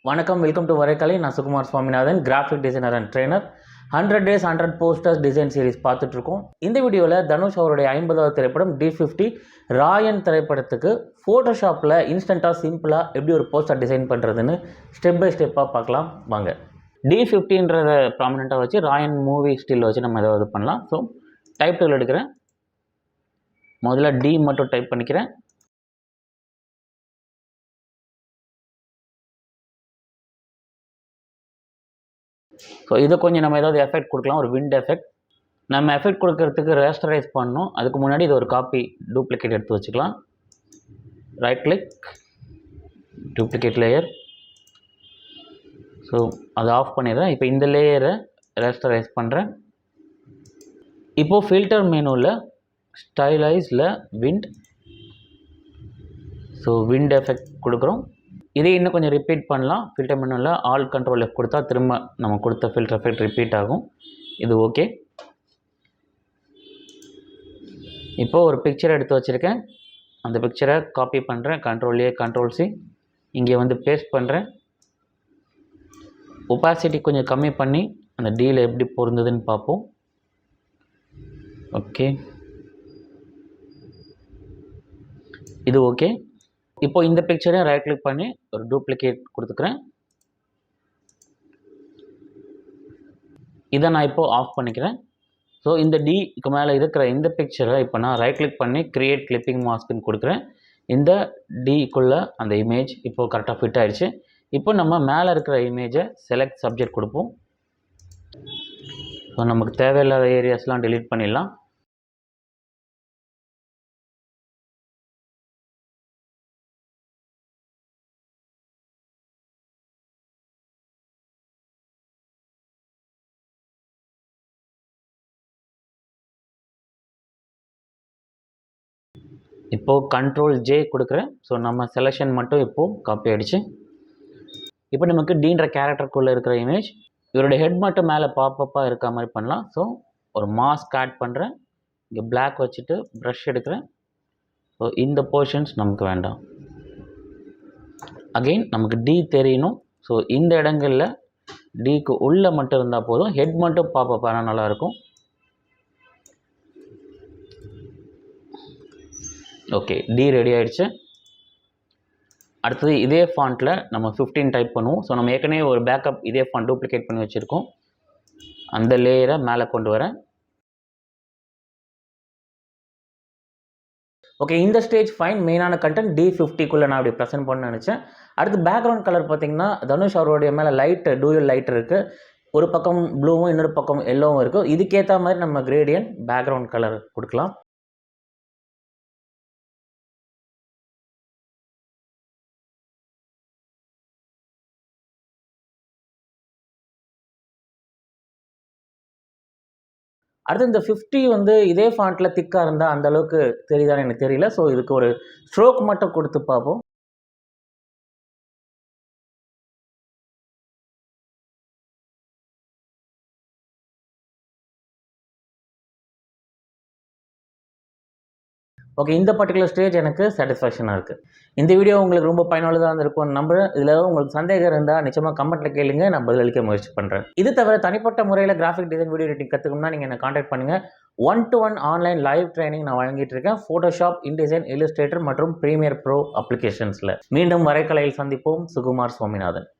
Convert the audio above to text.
வணக்கம், welcome to Varaikalai. நான் Sukumar Swaminathan, graphic designer and trainer. 100 days 100 posters design series பார்த்துட்ருக்கோம். இந்த வீடியோவில் தனுஷ் அவருடைய 50வது திரைப்படம் D50 ராயன் திரைப்படத்துக்கு ஃபோட்டோஷாப்பில் இன்ஸ்டண்ட்டாக சிம்பிளாக எப்படி ஒரு போஸ்டர் டிசைன் பண்ணுறதுன்னு ஸ்டெப் பை ஸ்டெப்பாக பார்க்கலாம் வாங்க. D50ன்றதை ப்ராமினெண்ட்டாக வச்சு ராயன் மூவி ஸ்டில் வச்சு நம்ம ஏதாவது பண்ணலாம். ஸோ டைப் டூல் எடுக்கிறேன். முதல்ல D மட்டும் டைப் பண்ணிக்கிறேன். ஸோ இதை கொஞ்சம் நம்ம ஏதாவது எஃபெக்ட் கொடுக்கலாம், ஒரு விண்ட் எஃபெக்ட். நம்ம எஃபெக்ட் கொடுக்கறதுக்கு ரேஸ்டரைஸ் பண்ணணும். அதுக்கு முன்னாடி இது ஒரு காப்பி டூப்ளிகேட் எடுத்து வச்சுக்கலாம். Right click, duplicate layer. So அதை ஆஃப் பண்ணிடுறேன். இப்போ இந்த லேயரை ரேஸ்டரைஸ் பண்ணுறேன். இப்போது ஃபில்டர் மெனுவில் ஸ்டைலைஸில் விண்ட், ஸோ விண்ட் எஃபெக்ட் கொடுக்குறோம். இதே இன்னும் கொஞ்சம் ரிப்பீட் பண்ணலாம். ஃபில்டர் மெனுவில் ஆல் கண்ட்ரோல் எஃப் கொடுத்தா திரும்ப நம்ம கொடுத்த ஃபில்டர் எஃபெக்ட் ரிப்பீட் ஆகும். இது ஓகே. இப்போது ஒரு பிக்சரை எடுத்து வச்சுருக்கேன். அந்த பிக்சரை காப்பி பண்ணுறேன். Ctrl+A Ctrl+C, இங்கே வந்து பேஸ்ட் பண்ணுறேன். ஒப்பாசிட்டி கொஞ்சம் கம்மி பண்ணி அந்த டீல எப்படி பொருந்ததுன்னு பார்ப்போம். ஓகே, இது ஓகே. இப்போ இந்த பிக்சரையும் ரைட் கிளிக் பண்ணி ஒரு டூப்ளிகேட் கொடுத்துக்கிறேன். இதை நான் இப்போது ஆஃப் பண்ணிக்கிறேன். ஸோ இந்த டிக்கு மேலே இருக்கிற இந்த பிக்சரை இப்போ நான் ரைட் கிளிக் பண்ணி கிரியேட் கிளிப்பிங் மாஸ்க்குன்னு கொடுக்குறேன். இந்த டிக்குள்ளே அந்த இமேஜ் இப்போது கரெக்டாக ஃபிட் ஆகிடுச்சு. இப்போ நம்ம மேலே இருக்கிற இமேஜை செலக்ட் சப்ஜெக்ட் கொடுப்போம். ஸோ நமக்கு தேவையில்லாத ஏரியாஸ்லாம் டெலீட் பண்ணிடலாம். இப்போது Ctrl+J கொடுக்குறேன். ஸோ நம்ம செலெக்ஷன் மட்டும் இப்போது காப்பி ஆகிடுச்சு. இப்போ நமக்கு டீன்ற கேரக்டருக்குள்ளே இருக்கிற இமேஜ், இவருடைய ஹெட் மட்டும் மேலே பாப்பப்பாக இருக்க மாதிரி பண்ணலாம். ஸோ ஒரு மாஸ்க் ஆட் பண்ணுறேன். இங்கே பிளாக் வச்சுட்டு ப்ரஷ் எடுக்கிறேன். ஸோ இந்த போர்ஷன்ஸ் நமக்கு வேண்டாம். அகெயின் நமக்கு டி தெரியணும். ஸோ இந்த இடங்களில் டிக்கு உள்ளே மட்டும் இருந்தால் போதும். ஹெட் மட்டும் பாப்பப்பாக நல்லாயிருக்கும். ஓகே, டி ரெடி ஆகிடுச்சு. அடுத்தது இதே ஃபாண்ட்டில் நம்ம 15 டைப் பண்ணுவோம். ஸோ நம்ம ஏற்கனவே ஒரு பேக்கப் இதே ஃபாண்ட் டூப்ளிகேட் பண்ணி வச்சுருக்கோம். அந்த லேயரை மேலே கொண்டு வரேன். ஓகே, இந்த ஸ்டேஜ் ஃபைன். மெயினான கண்டென்ட் D50க்குள்ளே நான் அப்படி ப்ரெசென்ட் பண்ண நினச்சேன். அடுத்து பேக்ரவுண்ட் கலர் பார்த்திங்கன்னா தனுஷ் அவருடைய மேலே லைட்டு டூயல் லைட் இருக்குது. ஒரு பக்கம் ப்ளூவும் இன்னொரு பக்கம் எல்லோவும் இருக்குது. இதுக்கேற்ற மாதிரி நம்ம கிரேடியன்ட் பேக்ரவுண்ட் கலர் கொடுக்கலாம். அடுத்து இந்த 50 வந்து இதே ஃபாண்ட்டில் திக்காக இருந்தால் அந்த அளவுக்கு தெரியுதான்னு எனக்கு தெரியல. ஸோ இதுக்கு ஒரு ஸ்ட்ரோக் மட்டும் கொடுத்து பார்ப்போம். ஓகே, இந்த பர்டிகுலர் ஸ்டேஜ் எனக்கு சாட்டிஸ்ஃபேக்ஷனாக இருக்குது. இந்த வீடியோ உங்களுக்கு ரொம்ப பயனுள்ளதாக இருந்திருக்கும்னு நம்புகிறேன். இதில் உங்களுக்கு சந்தேகம் இருந்தால் நிச்சயமாக கமெண்ட்டில் கேளுங்க, நான் பதிலளிக்க முயற்சி பண்ணுறேன். இது தவிர தனிப்பட்ட முறையில் கிராஃபிக் டிசைன் வீடியோ எடிட்டிங் கற்றுக்கணும்னா நீங்கள் என்னை காண்டாக்ட் பண்ணுங்கள். 1-to-1 ஆன்லைன் லைவ் ட்ரைனிங் நான் வழங்கிட்டு இருக்கேன். ஃபோட்டோஷாப், இன்டிசைன், இல்லஸ்ட்ரேட்டர் மற்றும் ப்ரீமியர் ப்ரோ அப்ளிகேஷன்ஸில். மீண்டும் வரைக்கலையில் சந்திப்போம். சுகுமார் சுவாமிநாதன்.